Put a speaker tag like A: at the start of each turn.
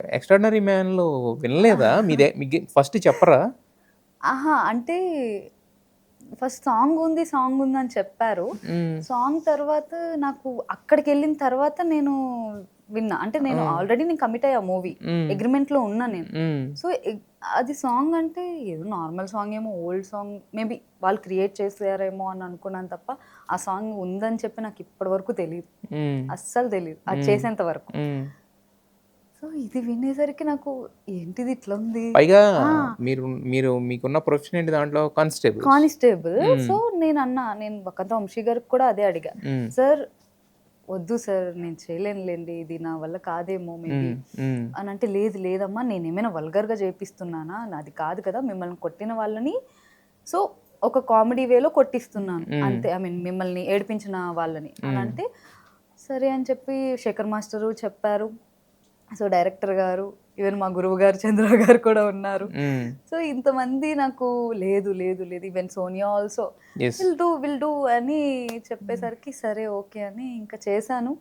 A: 'Extraordinary మ్యాన్‌లో' వినలేదా? మీకు first చెప్పరా?
B: అహా! అంటే ఫస్ట్ సాంగ్ ఉందని చెప్పారు.
A: హ్మ్.
B: సాంగ్ తర్వాత నాకు అక్కడికెళ్ళిన తర్వాత నేను విన్నా. అంటే నేను
A: ఆ!
B: ఆల్రెడీ కమిట్ అయ్యా మూవీ.
A: హ్మ్.
B: అగ్రీమెంట్‌లో ఉన్నా నేను.
A: హ్మ్.
B: సో, అది సాంగ్ అంటే ఏదో నార్మల్ సాంగ్ ఏమో ఓల్డ్ సాంగ్ మేబీ వాళ్ళు క్రియేట్ చేసారేమో అని అనుకున్నాను తప్ప, ఆ సాంగ్ ఉందని చెప్పి నాకు ఇప్పటి వరకు తెలీదు.
A: హ్మ్.
B: అస్సలు తెలీదు. అది
A: హ్మ్.
B: చేసేంత వరకు.
A: హ్మ్.
B: సో, ఇది వినేసరికి నాకు ఏంటిది ఇట్లుంది?
A: పైగా
B: ఆ!
A: మీరు మీరు మీకున్న ప్రొఫెషన్ ఏంటి దాంట్లో కానిస్టేబుల్స్.
B: కానిస్టేబుల్.
A: హ్మ్.
B: సో, నేను పక్కనతో వంశీ గారికి కూడా అదే అడిగా.
A: హ్మ్.
B: సార్ వద్దు సార్ నేను చేయలేనులెండి. ఇది నా వల్ల కాదేమో మేబీ
A: హ్మ్. హ్మ్.
B: అనంటే, లేదు లేదమ్మా నేనేమైనా వల్గర్‌గా చేపిస్తున్నానా? నాది కాదు కదా! మిమ్మల్ని కొట్టిన వాళ్ళని సో, ఒక కామెడీ వేలో కొట్టిస్తున్నాను.
A: హ్మ్.
B: అంతే. ఐ మీన్ మిమ్మల్ని ఏడిపించిన వాళ్ళని
A: హ్మ్.
B: అనంటే, సరే అని చెప్పి శేఖర్ మాస్టరు చెప్పారు. సో, డైరెక్టర్ గారు, ఈవెన్ మా గురువుగారు చంద్ర గారు కూడా ఉన్నారు.
A: హ్మ్.
B: సో, ఇంతమంది నాకు లేదు, లేదు, లేదు even Sonia also
A: yes.
B: Will do అని చెప్పేసరికి సరే ఓకే అని ఇంకా చేశాను.